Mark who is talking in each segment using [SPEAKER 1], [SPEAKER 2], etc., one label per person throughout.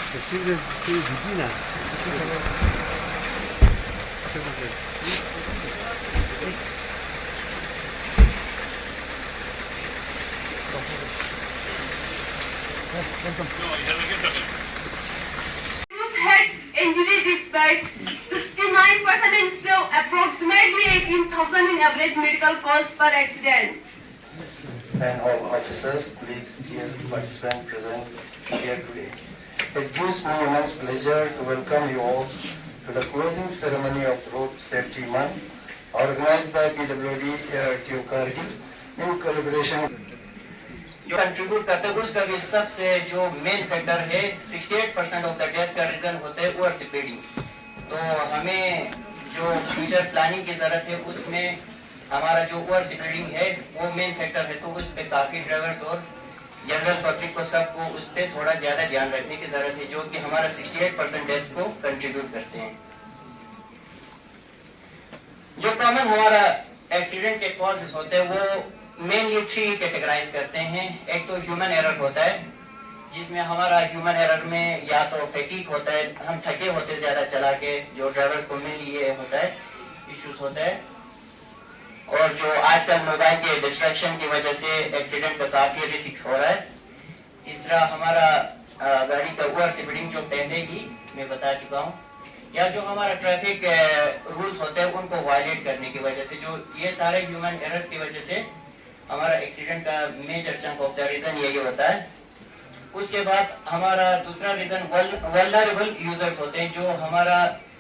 [SPEAKER 1] Head injury despite 69% inflow, approximately 18,000 in average medical cost per accident.
[SPEAKER 2] And all officers, colleagues, dear participants present here today. It gives me immense pleasure to welcome you all to the closing ceremony of Road Safety Month organized by PWD ARTO Kargil in collaboration.
[SPEAKER 3] जो contribute करते हैं उसका भी सबसे जो main factor है 68% of the death का reason होता है ओवर स्पीडिंग। तो हमें जो फ्यूचर प्लानिंग की जरूरत है उसमें हमारा जो ओवर स्पीडिंग है वो मेन फैक्टर है। तो उस पर काफी ड्राइवर्स और जनरल पब्लिक को सबको उस पर थोड़ा ज्यादा ध्यान रखने की जरूरत है, जो कि हमारा 68% डेथ को कंट्रीब्यूट करते हैं। जो कॉमन हमारा एक्सीडेंट के कॉजेस होते हैं वो मेनली 3 कैटेगराइज करते हैं। एक तो ह्यूमन एरर होता है, जिसमें हमारा ह्यूमन एरर में या तो फैटीग होता है, हम थके होते हैं ज्यादा चला के, जो ड्राइवर्स को मेनली ये होता है इश्यूज होता है। और जो आजकल मोबाइल के डिस्ट्रैक्शन की वजह से एक्सीडेंट का काफी रिस्क हो रहा है। तीसरा हमारा गाड़ी का ओवर स्पीडिंग जो पहले ही मैं बता चुका हूँ, या जो हमारा ट्रैफिक रूल्स होते हैं उनको वायलेट करने की वजह से, जो ये सारे ह्यूमन एरर्स की वजह से हमारा एक्सीडेंट का major chunk of the reason यही होता है। उसके बाद हमारा दूसरा रीजन वल्नरेबल यूजर्स होते हैं, जो हमारा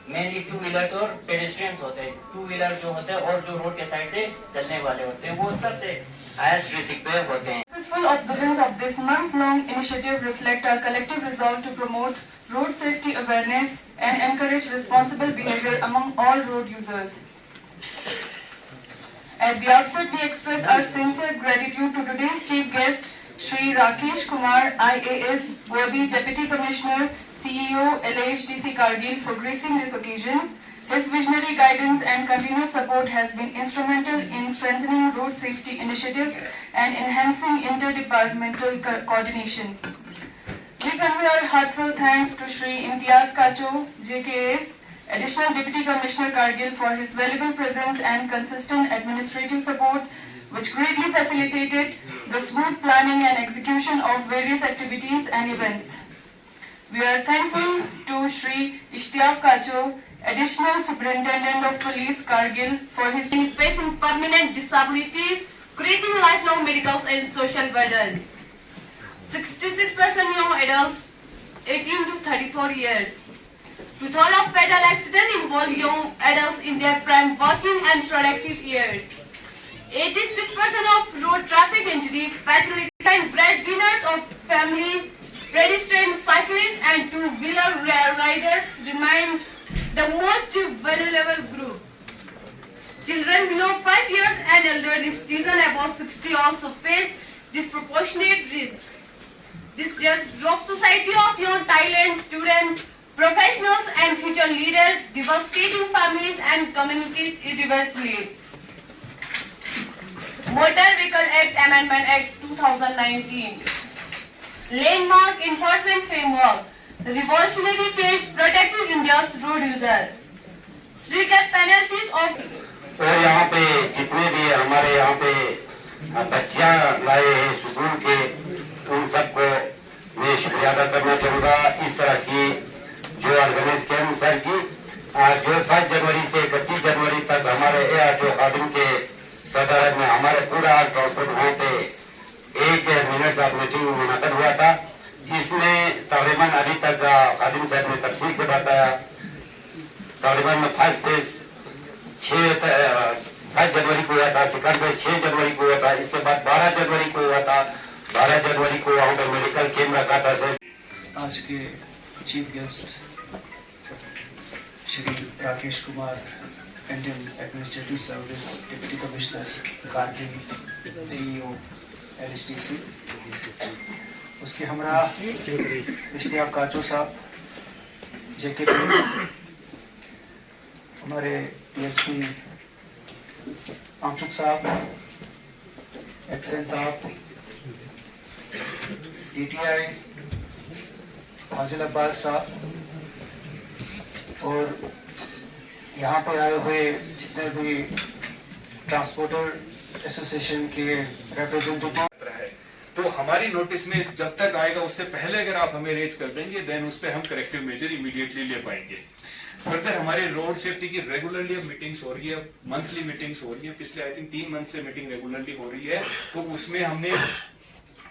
[SPEAKER 3] मेनली 2 व्हीलर्स और पेडेस्ट्रियंस होते हैं। 2 व्हीलर जो होते हैं और जो रोड के साइड से चलने वाले होते हैं वो सबसे हाईएस्ट रिस्क पे होते हैं।
[SPEAKER 1] Successful observance of this month-long initiative reflect our collective resolve to promote road safety awareness and encourage responsible behavior among all road users. At the outset, we express our sincere gratitude to today's chief guest, Shri Rakesh Kumar, IAS, worthy Deputy Commissioner, CEO, LHDC Kargil, for gracing this occasion. His visionary guidance and continuous support has been instrumental in strengthening road safety initiatives and enhancing interdepartmental coordination. We convey our heartfelt thanks to Shri Imtiaz Kacho, JKS, Additional Deputy Commissioner Kargil, for his valuable presence and consistent administrative support, which greatly facilitated the smooth planning and execution of various activities and events. We are thankful to Shri Ishtiaq Kacho, Additional Superintendent of Police Kargil, for his facing permanent disabilities, creating lifelong medical and social burdens. 66% young adults 18 to 34 years. 2/3 of fatal accidents involve young adults in their prime working and productive years. 86% of road traffic injuries, fatality and breadwinners of families, pedestrians, cyclists and two-wheeler riders remain the most vulnerable group. Children below 5 years and elderly citizens above 60 also face disproportionate risk. This robs society of young talent, students, professionals and future leaders, devastating families and communities irreversibly. Motor Vehicle Act Amendment Act 2019. Landmark Enforcement Framework. Revolutionary change protecting India's road user. Stricter penalties of.
[SPEAKER 4] और यहाँ पे जितने भी हमारे यहाँ पे बच्चियाँ लाए हैं स्कूल के, उन सबको मैं शुक्रिया अदा करना चाहूँगा। इस तरह की जो ऑर्गेनाइज किया सर जी, जो 5 जनवरी से 31 जनवरी तक हमारे ARTO खादिम के सदर में हमारे पूरा ट्रांसपोर्ट वहाँ पे 1 मिनट साथ मीटिंग मुनक़द हुआ था। इसमें तकरीबन अभी तक खादिम साहब ने तफसील से बताया, तकरीबन फर्स्ट फेज 5 जनवरी को हुआ था, सेकंड फेज 6 जनवरी को हुआ था, इसके बाद 12 जनवरी को हुआ था। 12 जनवरी को वहाँ पर मेडिकल कैंप रखा था सर।
[SPEAKER 5] आज के chief guest Shri Rakesh Kumar, Indian administrative service deputy commissioner Kargil, CEO LHDC, उसके हमरा इश्तियाक काचो साहब, JKP, हमारे DSP अंशुक साहब, XN साहब, DTI, फाजिल अब्बास साहब और यहाँ पे आए हुए जितने भी ट्रांसपोर्टर एसोसिएशन के रिप्रेजेंटेटिव
[SPEAKER 6] है। तो हमारी नोटिस में जब तक आएगा उससे पहले अगर आप हमें रेज कर देंगे देन उस पर हम करेक्टिव मेजर इमीडिएटली ले पाएंगे। फर्दर हमारे रोड सेफ्टी की रेगुलरली मीटिंग्स हो रही है, मंथली मीटिंग्स हो रही है। पिछले आई थिंक 3 मंथ से मीटिंग रेगुलरली हो रही है। तो उसमें हमने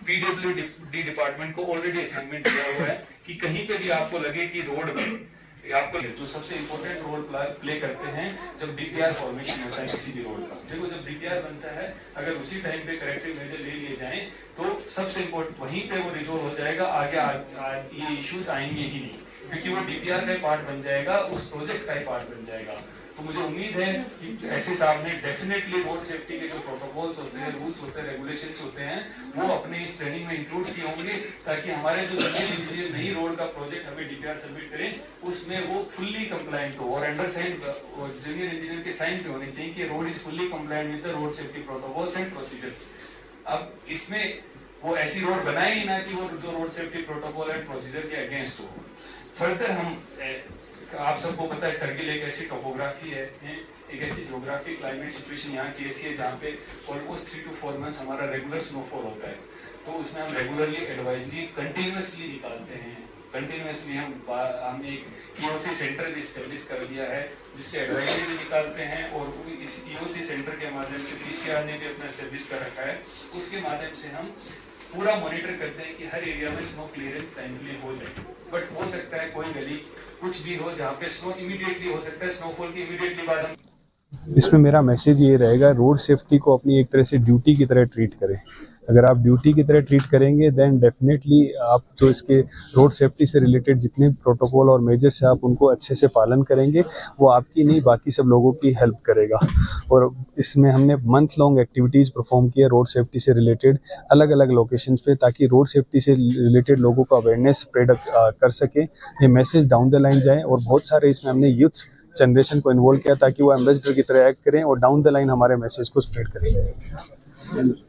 [SPEAKER 6] पीडब्ल्यूडी डिपार्टमेंट को ऑलरेडी असाइनमेंट दिया हुआ है कि कहीं पे भी आपको लगे कि रोड में आपको जो सबसे इंपॉर्टेंट रोल प्ले करते हैं जब डीपीआर फॉर्मेशन होता है किसी भी रोड का। देखो जब डीपीआर बनता है अगर उसी टाइम पे करेक्टिव मेजर ले लिए जाएं तो सबसे इंपॉर्टेंट वहीं पे वो रिजोल्व हो जाएगा। आगे ये इश्यूज आएंगे ही नहीं क्योंकि वो डीपीआर का पार्ट बन जाएगा, उस प्रोजेक्ट का ही पार्ट बन जाएगा। तो मुझे उम्मीद है कि ऐसे साहब ने डेफिनेटली रोड सेफ्टी के जो प्रोटोकॉल्स होते हैं, रूल्स होते हैं, रेगुलेशंस होते हैं वो अपने इस ट्रेनिंग में इंक्लूड किए होंगे ताकि हमारे जो जूनियर इंजीनियर नई रोड का प्रोजेक्ट हमें डीपीआर सबमिट करें उसमें वो फुल्ली कंप्लायंट हो और अंडर साइन जूनियर इंजीनियर के साइन पे होने चाहिए कि road is fully compliant with the road safety protocols and procedures. अब इसमें वो ऐसी रोड बनाए ही ना कि वो जो road safety protocol and procedure के अगेंस्ट हो। फर्दर हम आप सबको पता है करगिल एक ऐसी टोपोग्राफी है, एक ऐसी ज्योग्राफिक क्लाइमेट सिचुएशन यहाँ की ऐसी है जहाँ पे ऑलमोस्ट 3 to 4 मंथ्स हमारा रेगुलर स्नोफॉल होता है। तो उसमें हम रेगुलरली एडवाइजरीज कंटिन्यूसली निकालते हैं। कंटिन्यूसली हमने एक ईओसी सेंटर भी स्टेब्लिश कर दिया है जिससे एडवाइजरी भी निकालते हैं और इस ईओसी सेंटर के माध्यम से पीसीआर ने भी अपना स्टेब्लिश कर रखा है। उसके माध्यम से हम पूरा मॉनिटर करते हैं कि हर एरिया में स्नो क्लियरेंस टाइमली हो जाए। बट हो सकता है कोई गली कुछ भी हो जहाँ पे स्नो इमीडिएटली हो सकता है, स्नोफॉल की इमीडिएटली बाद हम
[SPEAKER 7] इसमें मेरा मैसेज ये रहेगा, रोड सेफ्टी को अपनी एक तरह से ड्यूटी की तरह ट्रीट करें। अगर आप ड्यूटी की तरह ट्रीट करेंगे देन डेफिनेटली आप जो इसके रोड सेफ्टी से रिलेटेड जितने प्रोटोकॉल और मेजर्स हैं आप उनको अच्छे से पालन करेंगे, वो आपकी नहीं बाकी सब लोगों की हेल्प करेगा। और इसमें हमने मंथ लॉन्ग एक्टिविटीज़ परफॉर्म की है रोड सेफ्टी से रिलेटेड अलग अलग लोकेशंस पे, ताकि रोड सेफ्टी से रिलेटेड लोगों को अवेयरनेस स्प्रेड कर सके, ये मैसेज डाउन द लाइन जाए। और बहुत सारे इसमें हमने यूथ जनरेशन को इन्वॉल्व किया ताकि वो एम्बेसडर की तरह एक्ट करें और डाउन द लाइन हमारे मैसेज को स्प्रेड करें।